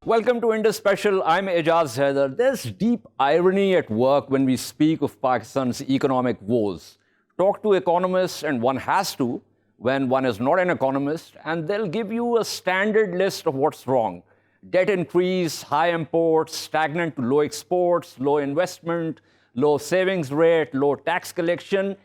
Welcome to Indus Special. I'm Ejaz Haider. There's deep irony at work when we speak of Pakistan's economic woes. Talk to economists, and one has to, when one is not an economist, and they'll give you a standard list of what's wrong. Debt increase, high imports, stagnant to low exports, low investment, low savings rate, low tax collection,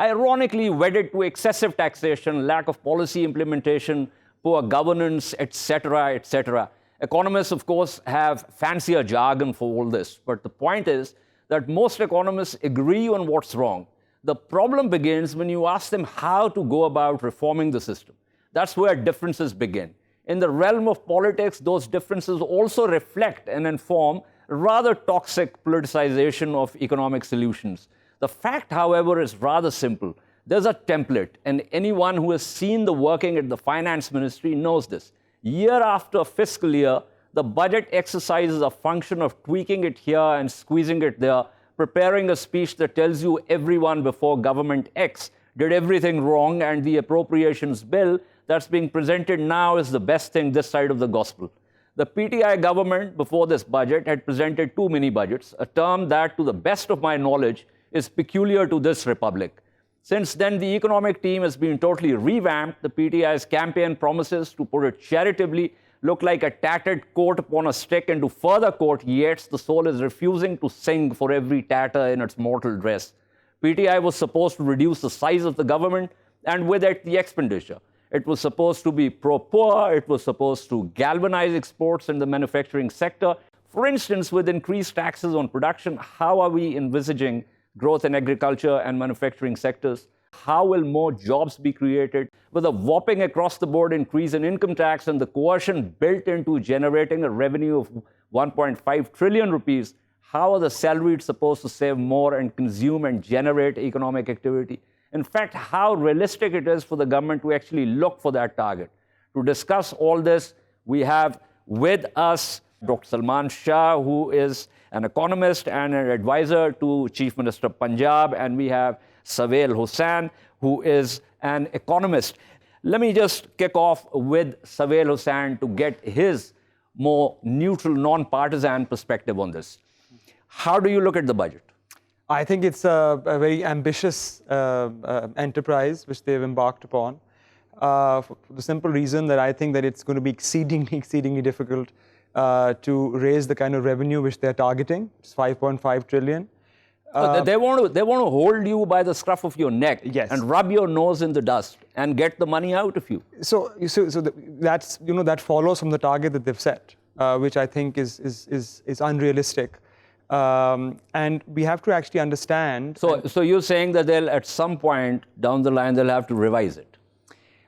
ironically wedded to excessive taxation, lack of policy implementation, poor governance, etc., etc. Economists, of course, have fancier jargon for all this. But the point is that most economists agree on what's wrong. The problem begins when you ask them how to go about reforming the system. That's where differences begin. In the realm of politics, those differences also reflect and inform rather toxic politicization of economic solutions. The fact, however, is rather simple. There's a template, and anyone who has seen the working at the finance ministry knows this. Year after fiscal year, the budget exercise is a function of tweaking it here and squeezing it there, preparing a speech that tells you everyone before government X did everything wrong, and the appropriations bill that's being presented now is the best thing this side of the gospel. The PTI government before this budget had presented two mini budgets, a term that, to the best of my knowledge, is peculiar to this republic. Since then, the economic team has been totally revamped. The PTI's campaign promises, to put it charitably, look like a tattered coat upon a stick, and to further quote Yeats, the soul is refusing to sing for every tatter in its mortal dress. PTI was supposed to reduce the size of the government and with it the expenditure. It was supposed to be pro-poor. It was supposed to galvanize exports in the manufacturing sector. For instance, with increased taxes on production, how are we envisaging growth in agriculture and manufacturing sectors? How will more jobs be created? With a whopping across-the-board increase in income tax and the coercion built into generating a revenue of 1.5 trillion rupees, how are the salaried supposed to save more and consume and generate economic activity? In fact, how realistic it is for the government to actually look for that target. To discuss all this, we have with us Dr. Salman Shah, who is an economist and an advisor to Chief Minister of Punjab, and we have Savail Hussain, who is an economist. Let me just kick off with Savail Hussain to get his more neutral, non-partisan perspective on this. How do you look at the budget? I think it's a very ambitious enterprise which they've embarked upon, for the simple reason that I think that it's going to be exceedingly difficult to raise the kind of revenue which they're targeting. It's 5.5 trillion. They want to hold you by the scruff of your neck, yes, and rub your nose in the dust and get the money out of you. So that's, that follows from the target that they've set, which I think is unrealistic. And we have to actually understand. So you're saying that they'll, at some point down the line, they'll have to revise it?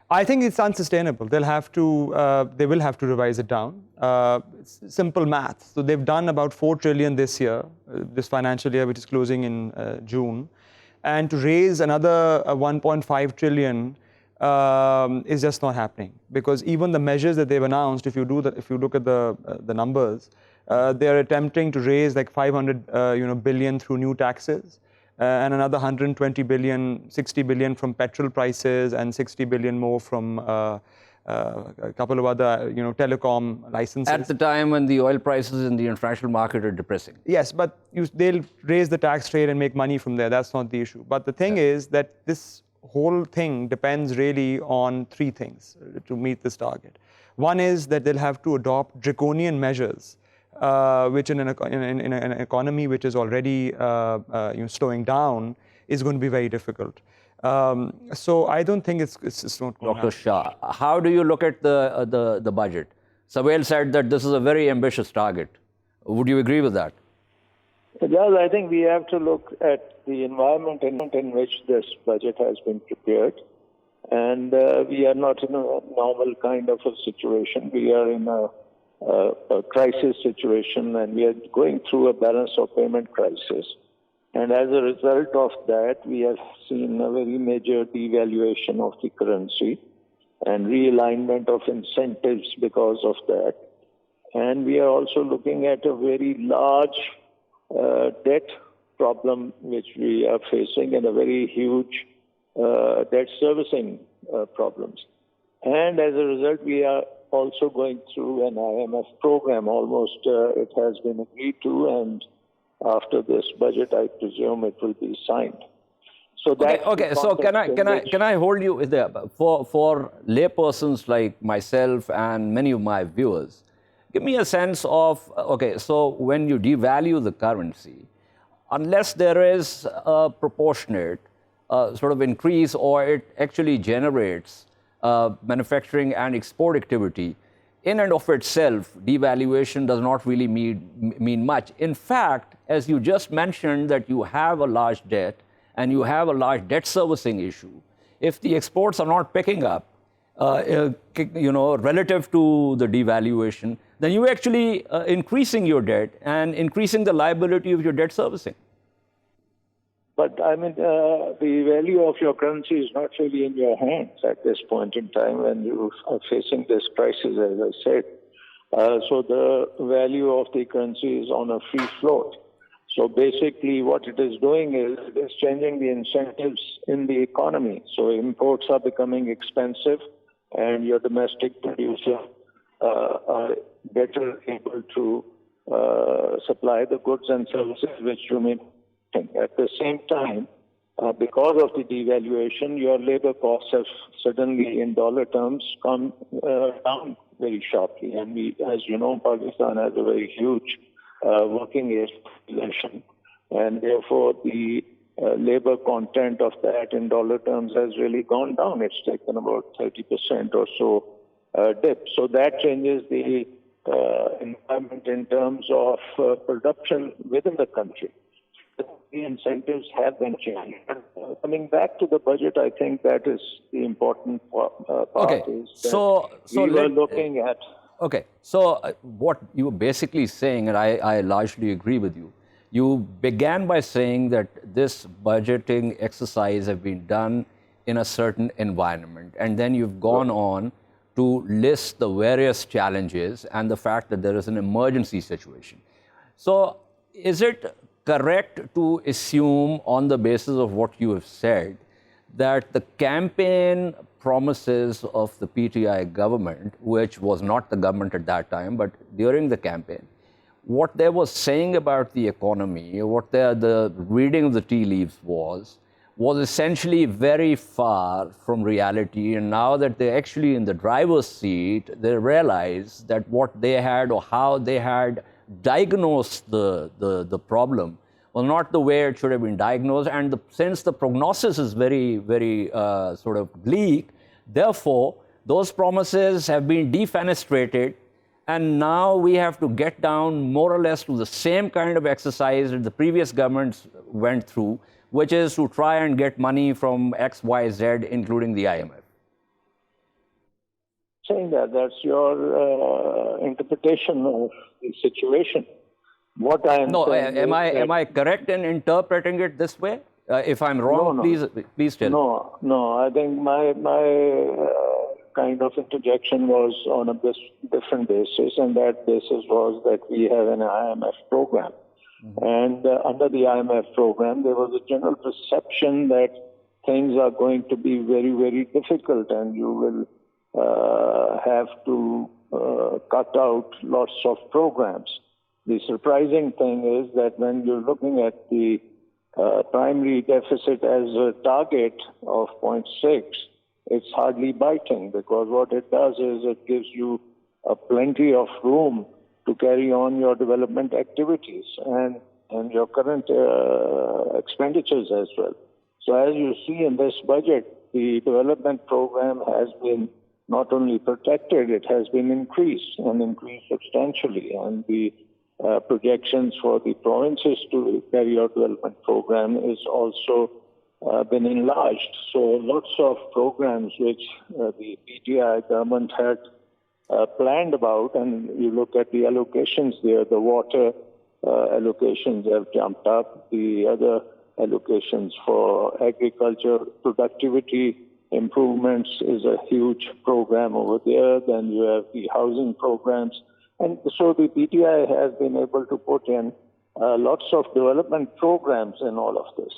I think it's unsustainable. They will have to revise it down. Simple math. So they've done about 4 trillion this year, this financial year, which is closing in June. And to raise another 1.5 trillion is just not happening, because even the measures that they've announced, if you look at the numbers, they are attempting to raise like 500 billion through new taxes, and another 120 billion, 60 billion from petrol prices, and 60 billion more from a couple of other telecom licenses. At the time when the oil prices in the international market are depressing. Yes, but they'll raise the tax rate and make money from there. That's not the issue. But the thing is that this whole thing depends really on three things to meet this target. One is that they'll have to adopt draconian measures, which in an economy which is already slowing down is going to be very difficult. So I don't think it's not going to happen. Dr. Shah, how do you look at the budget? Savail said that this is a very ambitious target. Would you agree with that? Well, I think we have to look at the environment in which this budget has been prepared. And we are not in a normal kind of a situation. We are in a crisis situation, and we are going through a balance of payment crisis. And as a result of that, we have seen a very major devaluation of the currency and realignment of incentives because of that. And we are also looking at a very large debt problem which we are facing, and a very huge debt servicing problems. And as a result, we are also going through an IMF program. Almost it has been agreed to, and after this budget, I presume it will be signed. So that's Okay. So can I hold you there for laypersons like myself and many of my viewers? Give me a sense of So when you devalue the currency, unless there is a proportionate sort of increase, or it actually generates manufacturing and export activity, in and of itself, devaluation does not really mean much. In fact, as you just mentioned, that you have a large debt and you have a large debt servicing issue. If the exports are not picking up, relative to the devaluation, then you're actually increasing your debt and increasing the liability of your debt servicing. But I mean, the value of your currency is not really in your hands at this point in time when you are facing this crisis, as I said. So the value of the currency is on a free float. So basically what it is doing is it is changing the incentives in the economy. So imports are becoming expensive, and your domestic producer are better able to supply the goods and services which you may. At the same time, because of the devaluation, your labor costs have suddenly, in dollar terms, come down very sharply. And we, as you know, Pakistan has a very huge working age population, and therefore the labor content of that in dollar terms has really gone down. It's taken about 30% or so dip. So that changes the environment in terms of production within the country. The incentives have been changed. Coming back to the budget, I think that is the important part. Is that we were looking at. Okay, so what you were basically saying, and I largely agree with you, you began by saying that this budgeting exercise has been done in a certain environment, and then you've gone on to list the various challenges and the fact that there is an emergency situation. So is it correct to assume, on the basis of what you have said, that the campaign promises of the PTI government, which was not the government at that time, but during the campaign, what they were saying about the economy, what the reading of the tea leaves was essentially very far from reality, and now that they're actually in the driver's seat, they realize that what they had, or how they had diagnosed the problem was not the way it should have been diagnosed. And since the prognosis is very, very sort of bleak, therefore, those promises have been defenestrated, and now we have to get down more or less to the same kind of exercise that the previous governments went through, which is to try and get money from X, Y, Z, including the IMF. Saying that's your interpretation of the situation. What I am am I correct in interpreting it this way? If I'm wrong, please tell me. No. I think my kind of interjection was on a different basis, and that basis was that we have an IMF program. Mm-hmm. And under the IMF program, there was a general perception that things are going to be very, very difficult, and you will have to cut out lots of programs. The surprising thing is that when you're looking at the primary deficit as a target of 0.6, it's hardly biting, because what it does is it gives you plenty of room to carry on your development activities and your current expenditures as well. So as you see in this budget, the development program has been not only protected, it has been increased substantially. And the projections for the provinces to carry out development program is also been enlarged. So lots of programs which the PTI government had planned about, and you look at the allocations there, the water allocations have jumped up, the other allocations for agriculture productivity improvements is a huge program over there. Then you have the housing programs. And so the PTI has been able to put in lots of development programs in all of this.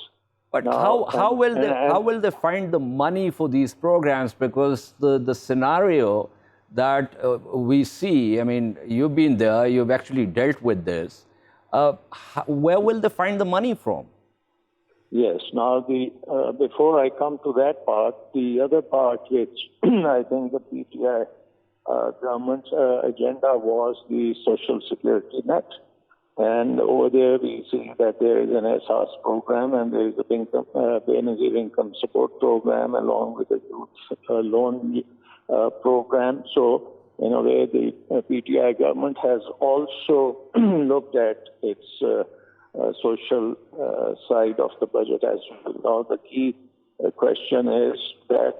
But now, how will they find the money for these programs? Because the scenario that we see, I mean, you've been there, you've actually dealt with this. Where will they find the money from? Yes. Now, before I come to that part, the other part which I think the PTI government's agenda was the social security net. And over there, we see that there is an Ejaz program and there is a Benazir income support program along with a youth loan program. So, in a way, the PTI government has also looked at its social side of the budget as well. Now, the key question is that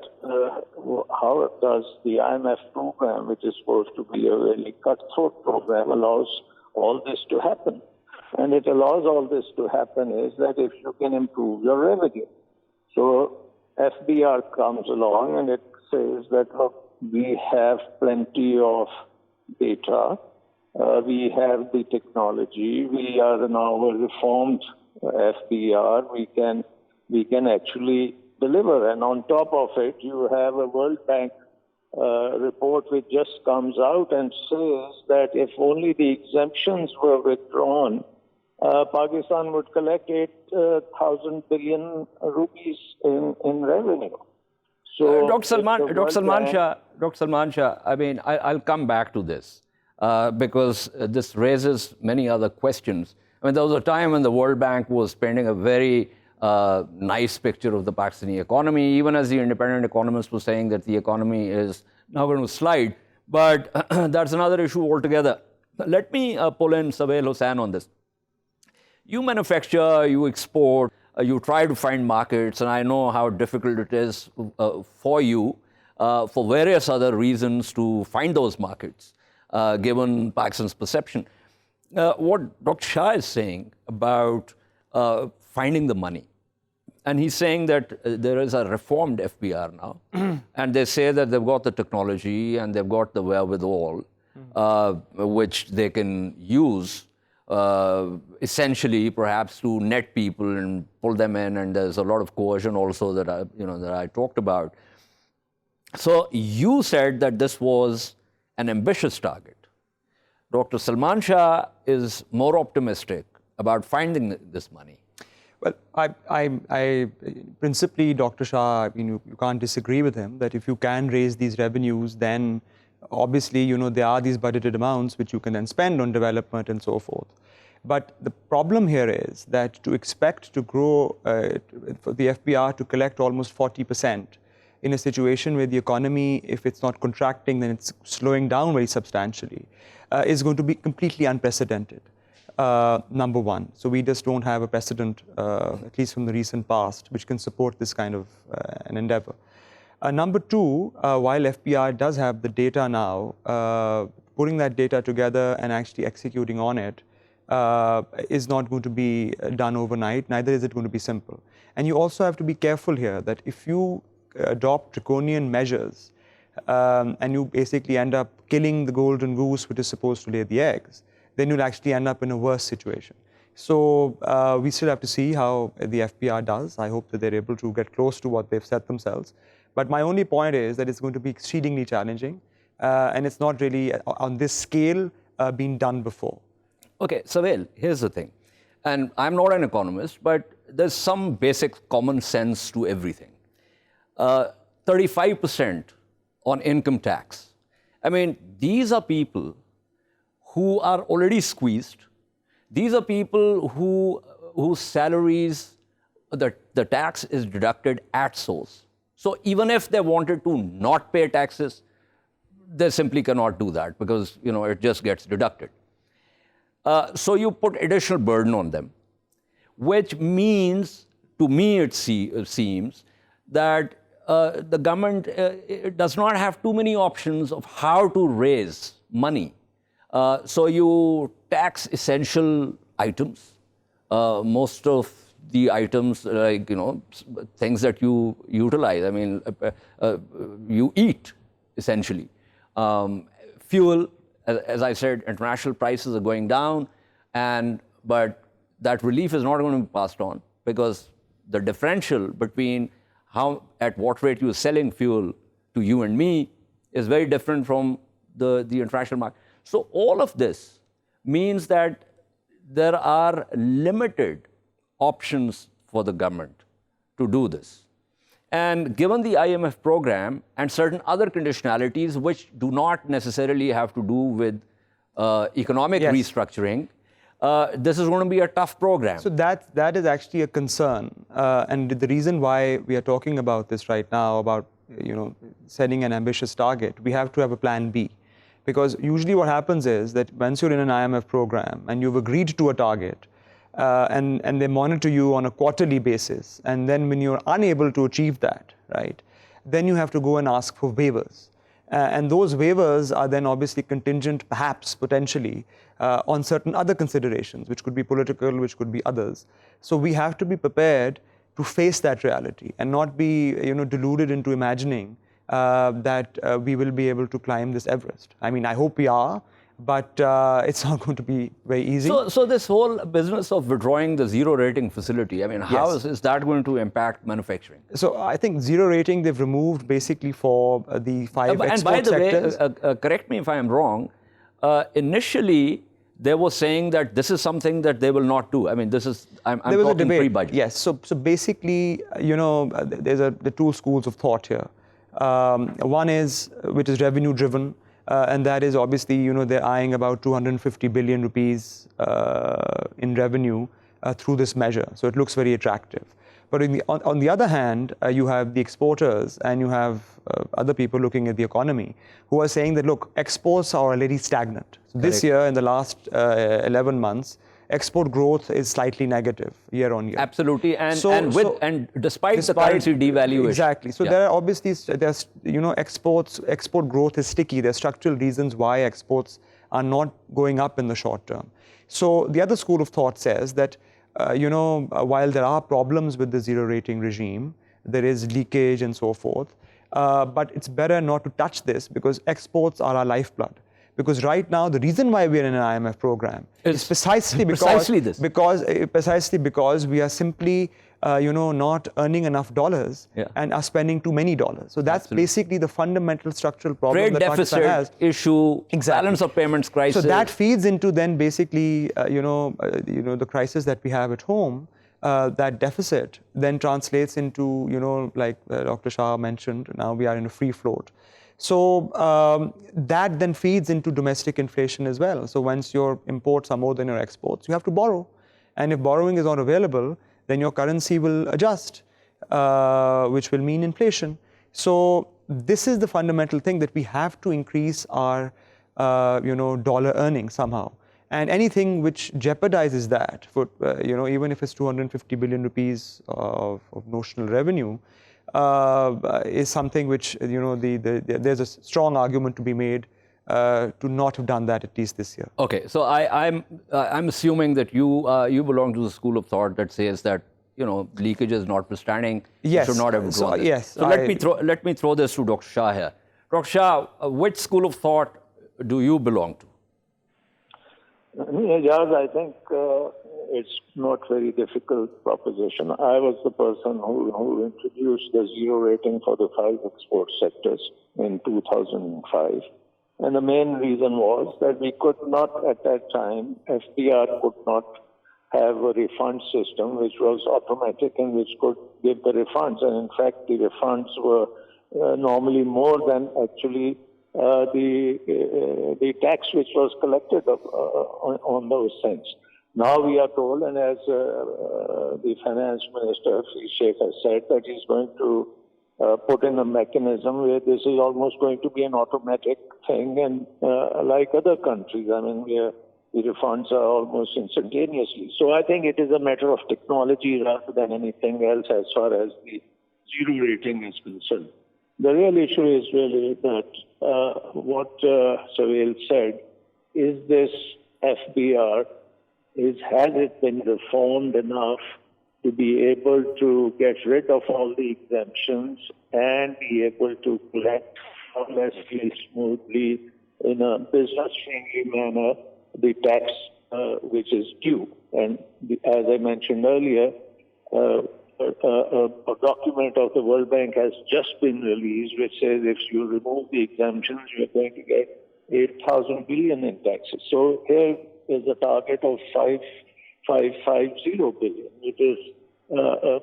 how does the IMF program, which is supposed to be a really cutthroat program, allows all this to happen? And it allows all this to happen is that if you can improve your revenue. So FBR comes along and it says that, look, we have plenty of data. We have the technology. We are now a reformed FBR. We can actually deliver. And on top of it, you have a World Bank report which just comes out and says that if only the exemptions were withdrawn, Pakistan would collect 8,000 billion rupees in revenue. So, Dr. Salman Shah, I mean, I'll come back to this because this raises many other questions. I mean, there was a time when the World Bank was painting a very nice picture of the Pakistani economy, even as the independent economists were saying that the economy is now going to slide. But that's another issue altogether. Let me pull in Savail Hussain on this. You manufacture, you export, you try to find markets, and I know how difficult it is for you, for various other reasons, to find those markets, given Pakistan's perception. What Dr. Shah is saying about finding the money, and he's saying that there is a reformed FBR now, and they say that they've got the technology and they've got the wherewithal, which they can use essentially perhaps to net people and pull them in, and there's a lot of coercion also that I talked about. So you said that this was an ambitious target. Dr. Salman Shah is more optimistic about finding this money. Well, I principally, Dr. Shah, you can't disagree with him that if you can raise these revenues, then obviously, there are these budgeted amounts which you can then spend on development and so forth. But the problem here is that to expect to grow, for the FBR to collect almost 40% in a situation where the economy, if it's not contracting, then it's slowing down very substantially, is going to be completely unprecedented. Number one. So we just don't have a precedent, at least from the recent past, which can support this kind of an endeavor. Number two, while FBR does have the data now, putting that data together and actually executing on it is not going to be done overnight, neither is it going to be simple. And you also have to be careful here that if you adopt draconian measures and you basically end up killing the golden goose which is supposed to lay the eggs, then you'll actually end up in a worse situation. So we still have to see how the FBR does. I hope that they're able to get close to what they've set themselves. But my only point is that it's going to be exceedingly challenging, and it's not really on this scale been done before. Okay, Savail, here's the thing. And I'm not an economist, but there's some basic common sense to everything. 35% on income tax. I mean, these are people who are already squeezed. These are people whose salaries, the tax is deducted at source. So even if they wanted to not pay taxes, they simply cannot do that because, it just gets deducted. So you put additional burden on them, which means, to me it seems, that the government does not have too many options of how to raise money. So you tax essential items, most of the items like, things that you utilize. I mean, you eat, essentially. Fuel, as I said, international prices are going down, but that relief is not going to be passed on because the differential between at what rate you're selling fuel to you and me is very different from the international market. So all of this means that there are limited options for the government to do this. And given the IMF program and certain other conditionalities which do not necessarily have to do with economic restructuring, this is going to be a tough program. So that is actually a concern. And the reason why we are talking about this right now, about setting an ambitious target, we have to have a plan B. Because usually what happens is that once you're in an IMF program and you've agreed to a target, and they monitor you on a quarterly basis, and then when you're unable to achieve that, right, then you have to go and ask for waivers. And those waivers are then obviously contingent, perhaps, potentially, on certain other considerations, which could be political, which could be others. So we have to be prepared to face that reality and not be deluded into imagining that we will be able to climb this Everest. I mean, I hope we are, but it's not going to be very easy. So this whole business of withdrawing the zero rating facility, I mean, how is that going to impact manufacturing? So I think zero rating they've removed basically for the 5 export sectors. And by the way, correct me if I am wrong, initially they were saying that this is something that they will not do. I mean, this is, I'm talking pre-budget. Yes, so basically, there's the two schools of thought here. One is, which is revenue driven, and that is obviously, they're eyeing about 250 billion rupees in revenue through this measure. So it looks very attractive. But on the other hand, you have the exporters and you have other people looking at the economy who are saying that, look, exports are already stagnant. So this year, in the last 11 months, export growth is slightly negative year on year. Absolutely, and despite the currency devaluation. Exactly. So there are obviously, export growth is sticky. There are structural reasons why exports are not going up in the short term. So the other school of thought says that, while there are problems with the zero rating regime, there is leakage and so forth, but it's better not to touch this because exports are our lifeblood. Because right now, the reason why we're in an IMF program is precisely because we are simply, not earning enough dollars and are spending too many dollars. So that's basically the fundamental structural problem that Pakistan has. Issue, balance of payments crisis. So that feeds into then basically, the crisis that we have at home. That deficit then translates into, like Dr. Shah mentioned, now we are in a free float. So that then feeds into domestic inflation as well. So once your imports are more than your exports, you have to borrow. And if borrowing is not available, then your currency will adjust, which will mean inflation. So this is the fundamental thing, that we have to increase our dollar earnings somehow. And anything which jeopardizes that, for even if it's 250 billion rupees of notional revenue, is something which there's a strong argument to be made to not have done that at least this year. Okay, so I'm assuming that you belong to the school of thought that says that leakages notwithstanding, you should not have withdrawn. So let me throw this to Dr. Shah here. Dr. Shah, which school of thought do you belong to? Ejaz, I think it's not very difficult proposition. I was the person who introduced the zero rating for the 5 export sectors in 2005. And the main reason was that we could not, at that time, FDR could not have a refund system which was automatic and which could give the refunds. And in fact, the refunds were normally more than actually the tax which was collected on those things. Now we are told, and as the finance minister, Sheikh, has said, that he's going to put in a mechanism where this is almost going to be an automatic thing, and like other countries, I mean, where the refunds are almost instantaneously. So I think it is a matter of technology rather than anything else as far as the zero rating is concerned. The real issue is really that what Savail said, is this FBR, has it been reformed enough to be able to get rid of all the exemptions and be able to collect flawlessly, smoothly, in a business-friendly manner, the tax which is due. And as I mentioned earlier, a document of the World Bank has just been released, which says if you remove the exemptions, you're going to get 8,000 billion in taxes. So here is a target of 550 billion, which is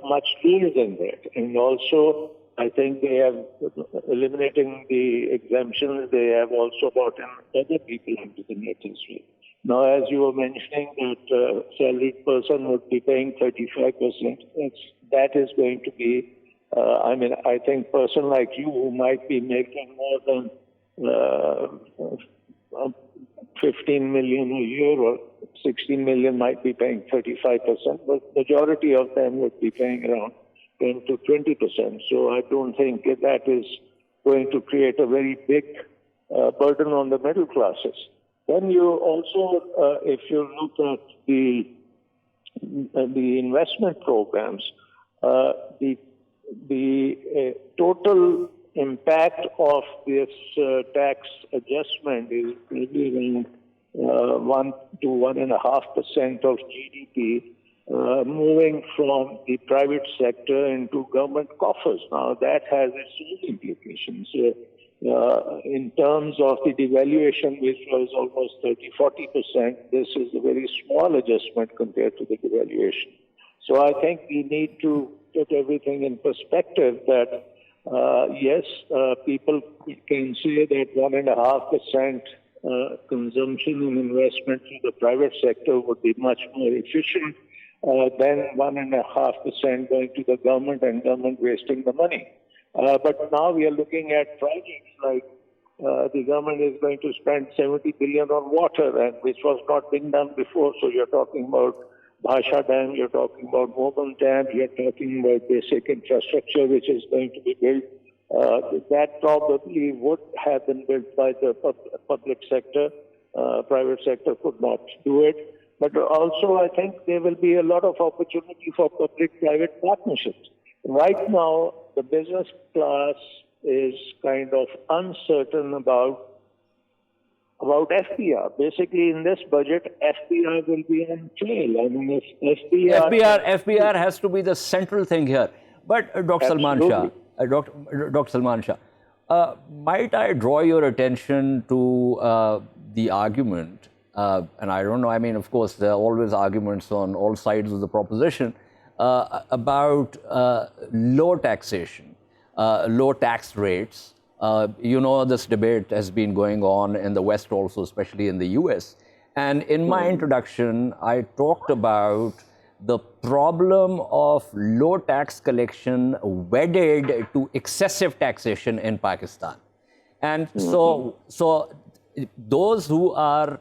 much lower than that. And also, I think they have, eliminating the exemptions, they have also brought in other people into the net as well. Now, as you were mentioning, that salaried person would be paying 35%. That is going to be, I think person like you who might be making more than 15 million a year or 16 million might be paying 35%, but majority of them would be paying around 10 to 20%. So I don't think that is going to create a very big burden on the middle classes. Then you also, if you look at the investment programs, the total impact of this tax adjustment is maybe around 1 to 1.5% of GDP, moving from the private sector into government coffers. Now that has its own implications. In terms of the devaluation, which was almost 30-40%, this is a very small adjustment compared to the devaluation. So I think we need to put everything in perspective that, yes, people can say that 1.5% consumption and investment in the private sector would be much more efficient than 1.5% going to the government and government wasting the money. But now we are looking at projects like the government is going to spend 70 billion on water, and which was not being done before. So you're talking about Bhasha Dam, you're talking about Mogan Dam, you're talking about basic infrastructure which is going to be built. That probably would have been built by the public sector. Private sector could not do it. But also I think there will be a lot of opportunity for public-private partnerships. Right now, the business class is kind of uncertain about FBR. Basically, in this budget, FBR will be on trail. I mean, if FBR has to be the central thing here. But Dr. Salman Shah, Dr. Salman Shah, might I draw your attention to the argument, and I don't know, I mean, of course, there are always arguments on all sides of the proposition, about low taxation, low tax rates. You know, this debate has been going on in the West also, especially in the US. And in my introduction, I talked about the problem of low tax collection wedded to excessive taxation in Pakistan. And so those who are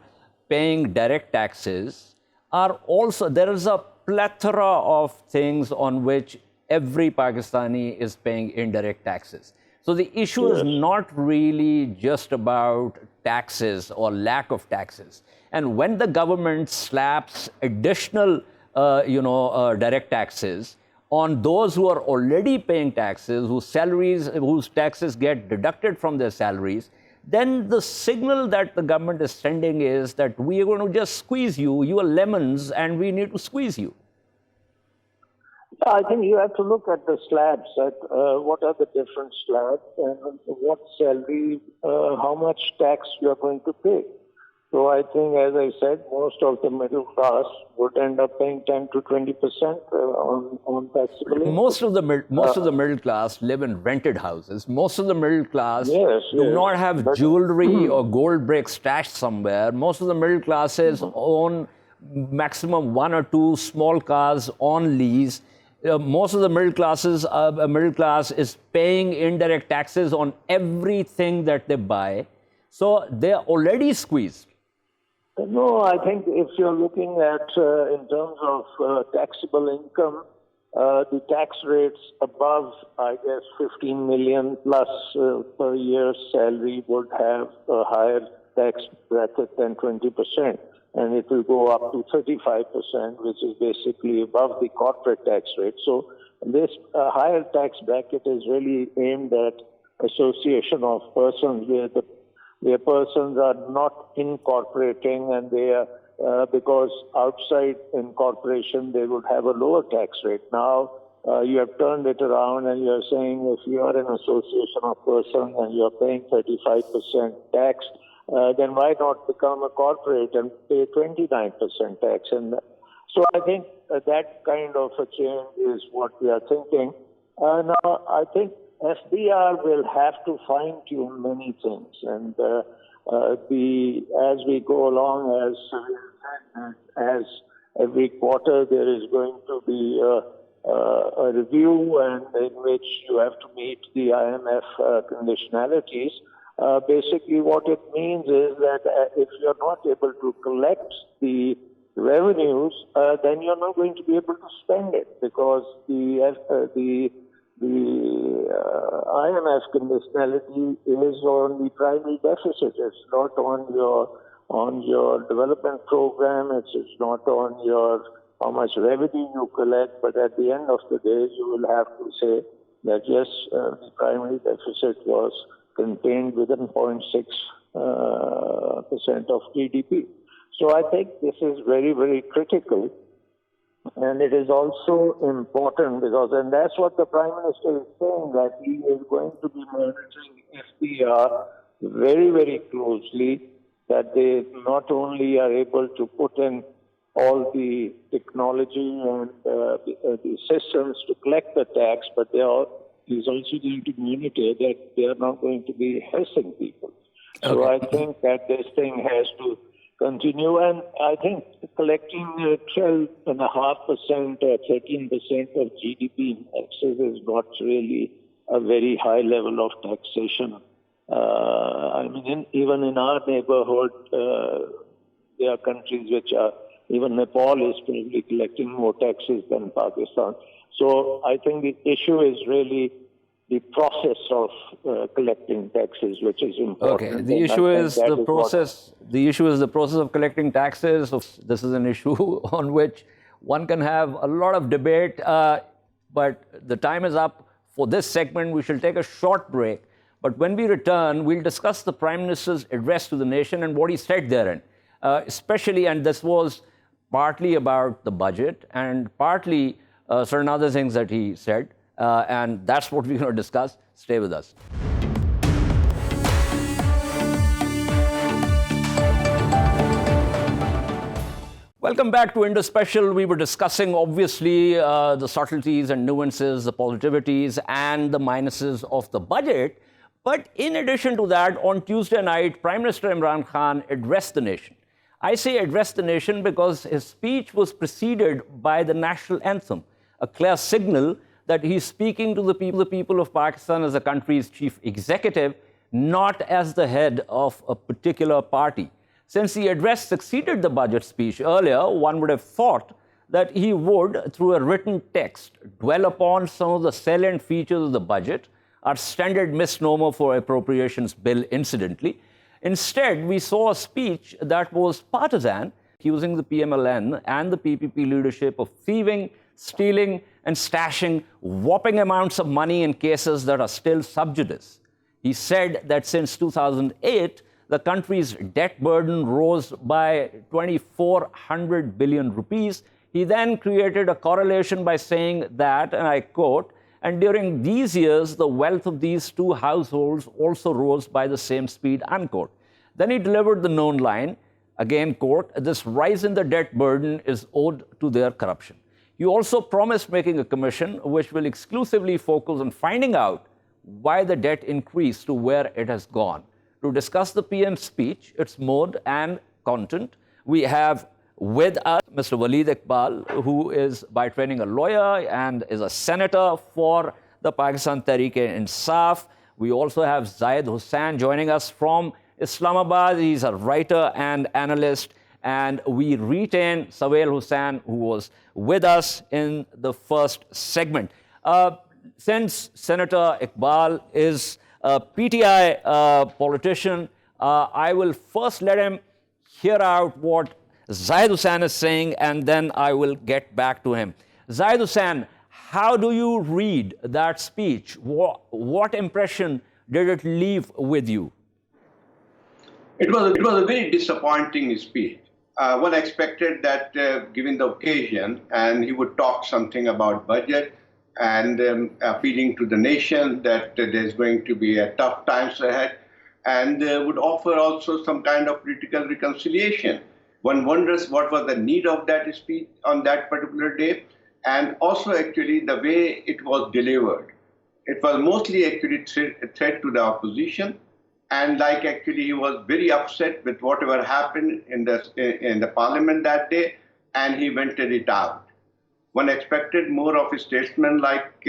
paying direct taxes are also, there is a plethora of things on which every Pakistani is paying indirect taxes. So the issue is not really just about taxes or lack of taxes. And when the government slaps additional, direct taxes on those who are already paying taxes, whose taxes get deducted from their salaries, then the signal that the government is sending is that we are going to just squeeze you, you are lemons, and we need to squeeze you. I think you have to look at the slabs, at what are the different slabs and what salary, how much tax you are going to pay. So I think, as I said, most of the middle class would end up paying 10 to 20% on taxable income. Most of the middle class live in rented houses. Most of the middle class do not have jewelry or gold bricks stashed somewhere. Most of the middle classes own maximum 1 or 2 small cars on lease. Most of the middle class is paying indirect taxes on everything that they buy. So they're already squeezed. No, I think if you're looking at in terms of taxable income, the tax rates above, I guess, 15 million plus per year salary would have a higher tax bracket than 20%. And it will go up to 35%, which is basically above the corporate tax rate. So this higher tax bracket is really aimed at association of persons where persons are not incorporating, and they are because outside incorporation they would have a lower tax rate. Now you have turned it around and you're saying if you are an association of persons and you're paying 35% tax, then why not become a corporate and pay 29% tax? And so I think that kind of a change is what we are thinking. Now, I think FDR will have to fine-tune many things. And as we go along, as every quarter there is going to be a review and in which you have to meet the IMF conditionalities. Basically, what it means is that if you're not able to collect the revenues, then you're not going to be able to spend it because the IMF conditionality is on the primary deficit. It's not on your development program. It's not on your how much revenue you collect. But at the end of the day, you will have to say that yes, the primary deficit was contained within 0.6% of GDP. So I think this is very, very critical. And it is also important because, and that's what the Prime Minister is saying, that he is going to be monitoring FDR very, very closely, that they not only are able to put in all the technology and the systems to collect the tax, but he's also going to monitor that they are not going to be harassing people. So I think that this thing has to continue, and I think collecting 12.5% or 13% of GDP in taxes is not really a very high level of taxation. I mean, even in our neighborhood, there are countries which are, even Nepal is probably collecting more taxes than Pakistan. So I think the issue is really the process of collecting taxes, which is important. Okay, the issue is the process. The issue is the process of collecting taxes. This is an issue on which one can have a lot of debate, but the time is up for this segment. We shall take a short break. But when we return, we'll discuss the Prime Minister's address to the nation and what he said therein, especially, and this was partly about the budget and partly certain other things that he said. And that's what we're going to discuss. Stay with us. Welcome back to Indus Special. We were discussing, obviously, the subtleties and nuances, the positivities and the minuses of the budget. But in addition to that, on Tuesday night, Prime Minister Imran Khan addressed the nation. I say addressed the nation because his speech was preceded by the national anthem, a clear signal that he's speaking to the people of Pakistan as the country's chief executive, not as the head of a particular party. Since the address succeeded the budget speech earlier, one would have thought that he would, through a written text, dwell upon some of the salient features of the budget, our standard misnomer for appropriations bill, incidentally. Instead, we saw a speech that was partisan, accusing the PMLN and the PPP leadership of thieving, stealing, and stashing whopping amounts of money in cases that are still sub judice. He said that since 2008, the country's debt burden rose by 2,400 billion rupees. He then created a correlation by saying that, and I quote, and during these years, the wealth of these two households also rose by the same speed, unquote. Then he delivered the known line, again, quote, this rise in the debt burden is owed to their corruption. He also promised making a commission which will exclusively focus on finding out why the debt increased to where it has gone. To discuss the PM's speech, its mode and content, we have with us Mr. Waleed Iqbal, who is by training a lawyer and is a senator for the Pakistan Tehreek-e-Insaf. We also have Zahid Hussain joining us from Islamabad. He's a writer and analyst. And we retain Savail Hussain, who was with us in the first segment. Since Senator Iqbal is a PTI politician, I will first let him hear out what Zahid Hussain is saying, and then I will get back to him. Zahid Hussain, how do you read that speech? What impression did it leave with you? It was a very disappointing speech. One expected that given the occasion, and he would talk something about budget, and appealing to the nation that there's going to be a tough times ahead, and would offer also some kind of political reconciliation. One wonders what was the need of that speech on that particular day, and also actually the way it was delivered. It was mostly actually a threat to the opposition, and like actually he was very upset with whatever happened in the parliament that day, and he vented it out. One expected more of a statesman-like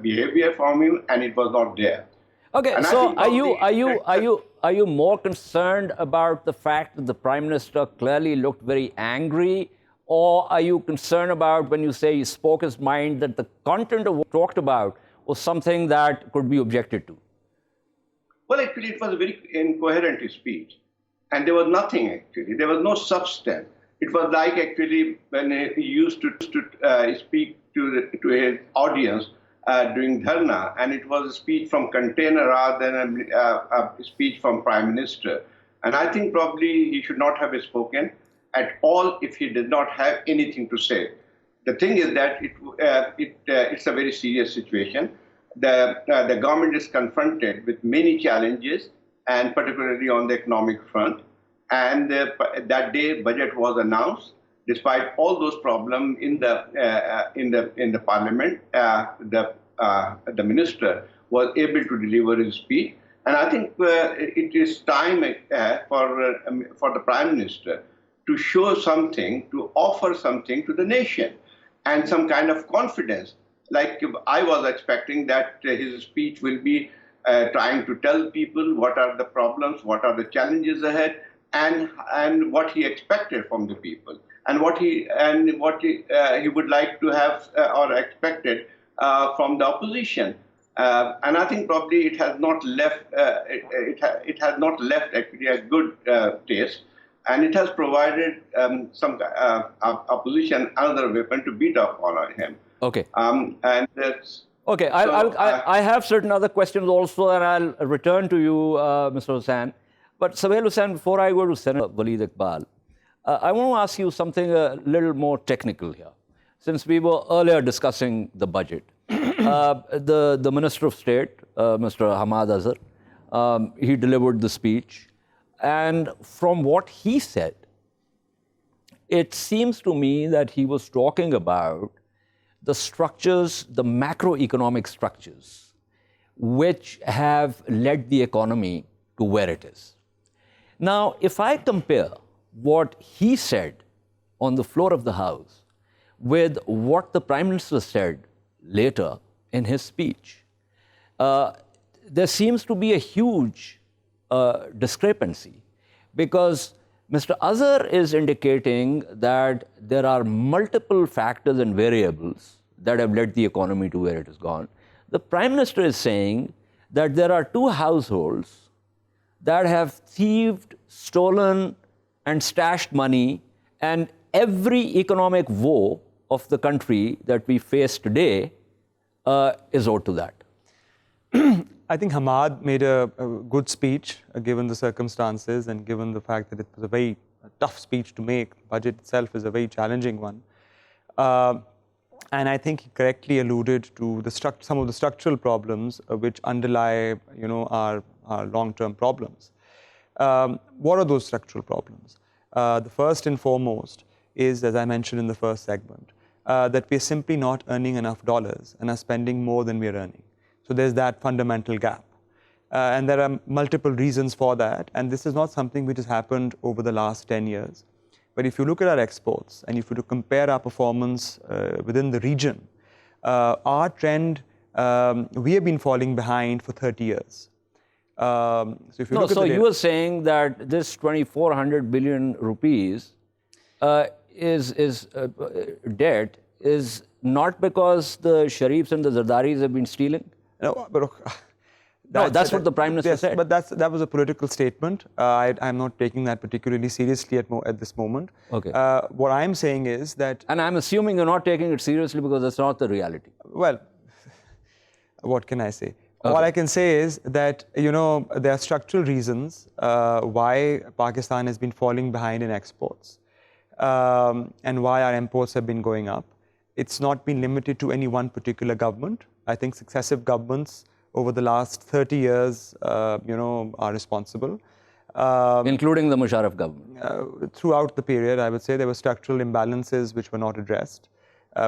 behavior from him, and it was not there. Okay, And I so think probably are you more concerned about the fact that the Prime Minister clearly looked very angry, or are you concerned about when you say he spoke his mind that the content of what he talked about was something that could be objected to? Well, actually, it was a very incoherent speech, and there was nothing actually. There was no substance. It was like actually when he used to speak to his audience during dharna, and it was a speech from container rather than a speech from Prime Minister. And I think probably he should not have spoken at all if he did not have anything to say. The thing is that it's a very serious situation. The government is confronted with many challenges, and particularly on the economic front. And that day, budget was announced. Despite all those problems in the parliament, the minister was able to deliver his speech. And I think it is time for the prime minister to show something, to offer something to the nation, and some kind of confidence. Like I was expecting that his speech will be trying to tell people what are the problems, what are the challenges ahead, and what he expected from the people, and what he would like to have or expected from the opposition. And I think probably it has not left it has not left actually a good taste, and it has provided some opposition another weapon to beat up on him. Okay. And that's Okay, I have certain other questions also, and I'll return to you, Mr. Hussain. But Savail Hussain, before I go to Senator Waleed Iqbal, I want to ask you something a little more technical here. Since we were earlier discussing the budget, the Minister of State, Mr. Hamad Azhar, he delivered the speech. And from what he said, it seems to me that he was talking about the structures, the macroeconomic structures, which have led the economy to where it is. Now, if I compare what he said on the floor of the House with what the Prime Minister said later in his speech, there seems to be a huge discrepancy, because Mr. Azhar is indicating that there are multiple factors and variables that have led the economy to where it has gone. The Prime Minister is saying that there are two households that have thieved, stolen, and stashed money, and every economic woe of the country that we face today is owed to that. I think Hamad made a good speech, given the circumstances and given the fact that it was a very tough speech to make. The budget itself is a very challenging one. And I think he correctly alluded to some of the structural problems which underlie, our long-term problems. What are those structural problems? The first and foremost is, as I mentioned in the first segment, that we're simply not earning enough dollars and are spending more than we're earning. So there's that fundamental gap. And there are multiple reasons for that. And this is not something which has happened over the last 10 years. But if you look at our exports, and if you compare our performance within the region, our trend, we have been falling behind for 30 years. So if you look at you were saying that this 2,400 billion rupees debt is not because the Sharifs and the Zardaris have been stealing? No, but that's what the Prime Minister said. But that was a political statement. I'm not taking that particularly seriously at this moment. Okay. What I'm saying is that... And I'm assuming you're not taking it seriously because that's not the reality. Well, what can I say? Okay. All I can say is that, there are structural reasons why Pakistan has been falling behind in exports and why our imports have been going up. It's not been limited to any one particular government. I think successive governments over the last 30 years, are responsible. Including the Musharraf government. Throughout the period, I would say there were structural imbalances which were not addressed,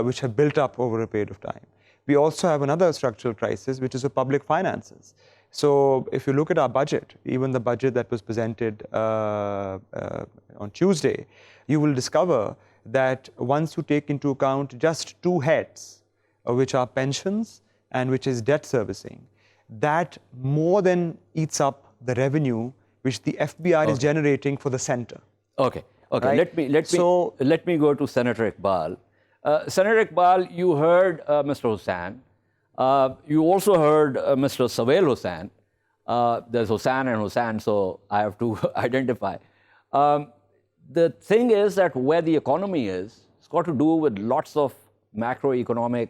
which have built up over a period of time. We also have another structural crisis, which is of public finances. So if you look at our budget, even the budget that was presented on Tuesday, you will discover that once you take into account just two heads, which are pensions and which is debt servicing, that more than eats up the revenue which the FBR is generating for the center. Okay. Right? Let me go to Senator Iqbal. Senator Iqbal, you heard Mr. Hussain. You also heard Mr. Savail Hussain. There's Hussain and Hussain, so I have to identify. The thing is that where the economy is, it's got to do with lots of macroeconomic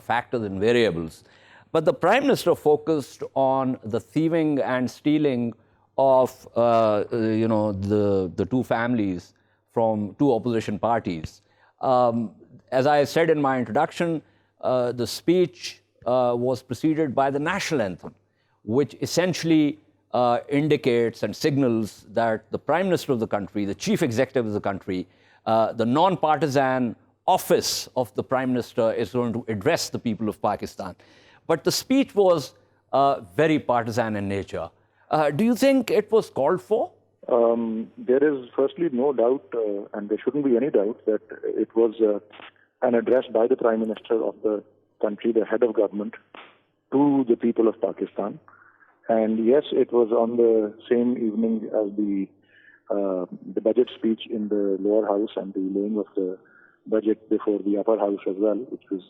factors and variables. But the Prime Minister focused on the thieving and stealing of the two families from two opposition parties. As I said in my introduction, the speech was preceded by the national anthem, which essentially indicates and signals that the Prime Minister of the country, the Chief Executive of the country, the non-partisan office of the Prime Minister is going to address the people of Pakistan. But the speech was very partisan in nature. Do you think it was called for? There is firstly no doubt, and there shouldn't be any doubt, that it was an address by the Prime Minister of the country, the head of government, to the people of Pakistan. And yes, it was on the same evening as the budget speech in the lower house and the laying of the budget before the upper house as well, which was,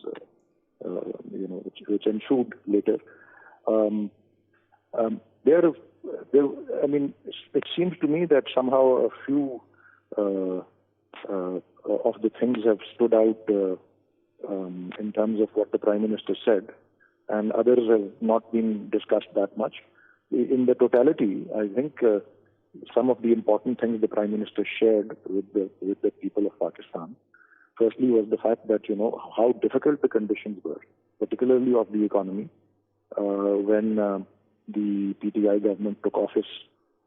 which ensued later. It seems to me that somehow a few of the things have stood out in terms of what the Prime Minister said, and others have not been discussed that much. In the totality, I think some of the important things the Prime Minister shared with the people of Pakistan, firstly was the fact that, how difficult the conditions were, particularly of the economy, when the PTI government took office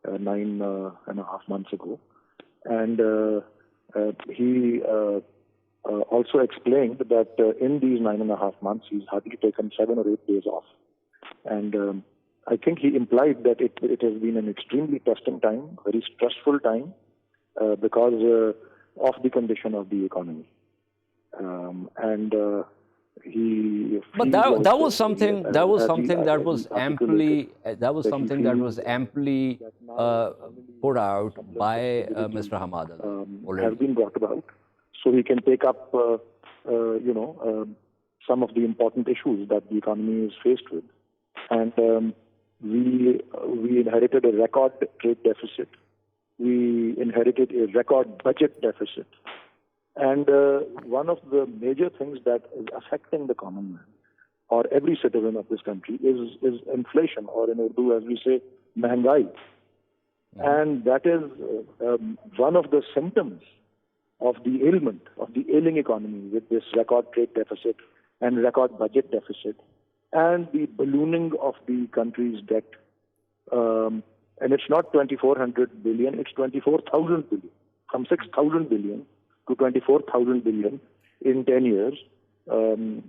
9.5 months ago. And he also explained that in these 9.5 months, he's hardly taken 7 or 8 days off. And I think he implied that it has been an extremely testing time, very stressful time, because of the condition of the economy. But that was something that was amply put out by Mr. Hamad has been brought about, so he can take up some of the important issues that the economy is faced with. And we inherited a record trade deficit. We inherited a record budget deficit. And one of the major things that is affecting the common man or every citizen of this country is inflation, or in Urdu, as we say, mahangai. And that is one of the symptoms of the ailment, of the ailing economy, with this record trade deficit and record budget deficit and the ballooning of the country's debt. And it's not 2,400 billion, it's 24,000 billion, from 6,000 billion to 24,000 billion in 10 years.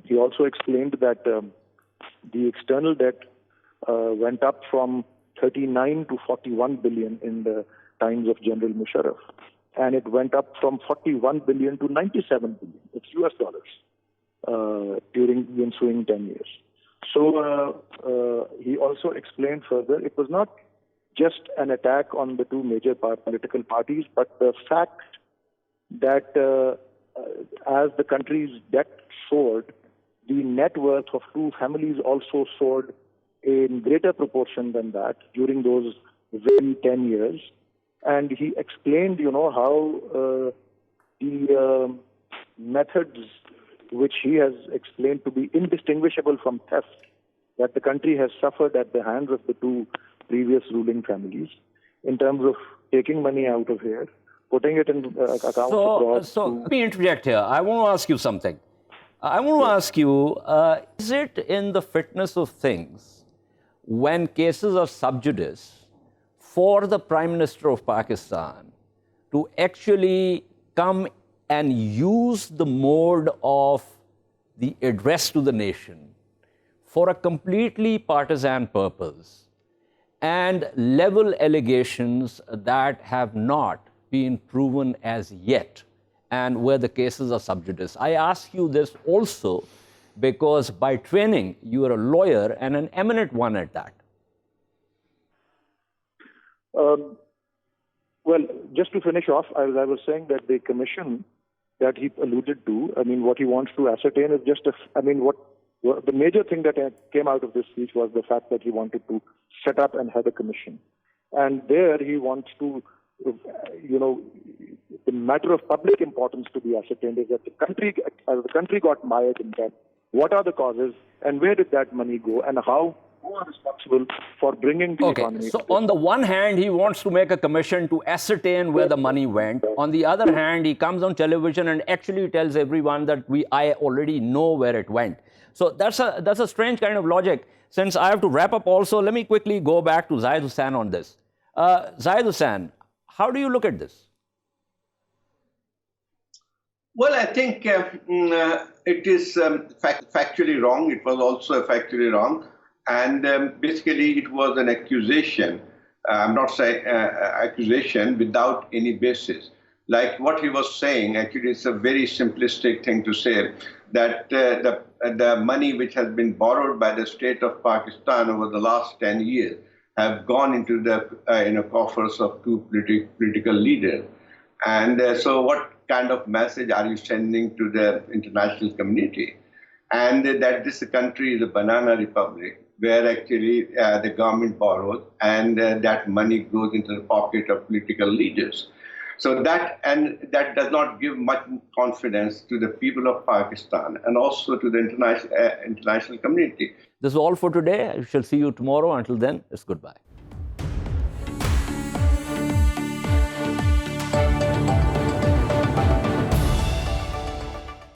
He also explained that the external debt went up from 39 to 41 billion in the times of General Musharraf. And it went up from 41 billion to 97 billion. It's US dollars during the ensuing 10 years. So he also explained further, it was not just an attack on the two major political parties, but the fact that as the country's debt soared, the net worth of two families also soared in greater proportion than that during those very 10 years. And he explained, how the methods which he has explained to be indistinguishable from theft that the country has suffered at the hands of the two previous ruling families in terms of taking money out of here, putting it in accounts abroad. So let me interject here. I want to ask you something. I want to ask you, is it in the fitness of things when cases are sub judice for the Prime Minister of Pakistan to actually come and use the mode of the address to the nation for a completely partisan purpose and level allegations that have not been proven as yet and where the cases are sub judice? I ask you this also because by training you are a lawyer and an eminent one at that. Well, just to finish off, as I was saying that the commission that he alluded to, I mean, what he wants to ascertain is just, the major thing that came out of this speech was the fact that he wanted to set up and head a commission. And there he wants to, the matter of public importance to be ascertained is that as the country got mired in debt, what are the causes and where did that money go and who are responsible for bringing the economy? So on the one hand, he wants to make a commission to ascertain where the money went. On the other hand, he comes on television and actually tells everyone that I already know where it went. So that's a strange kind of logic. Since I have to wrap up also, let me quickly go back to Zahid Hussain on this. Zahid Hussain, how do you look at this? Well, I think it is factually wrong. It was also factually wrong. And basically, it was an accusation. I'm not saying accusation without any basis. Like what he was saying, actually, it's a very simplistic thing to say that the money which has been borrowed by the state of Pakistan over the last 10 years have gone into the coffers of two political leaders. And so what kind of message are you sending to the international community? And that this country is a banana republic, where actually the government borrows and that money goes into the pocket of political leaders. So that does not give much confidence to the people of Pakistan and also to the international community. This is all for today. I shall see you tomorrow. Until then, it's goodbye.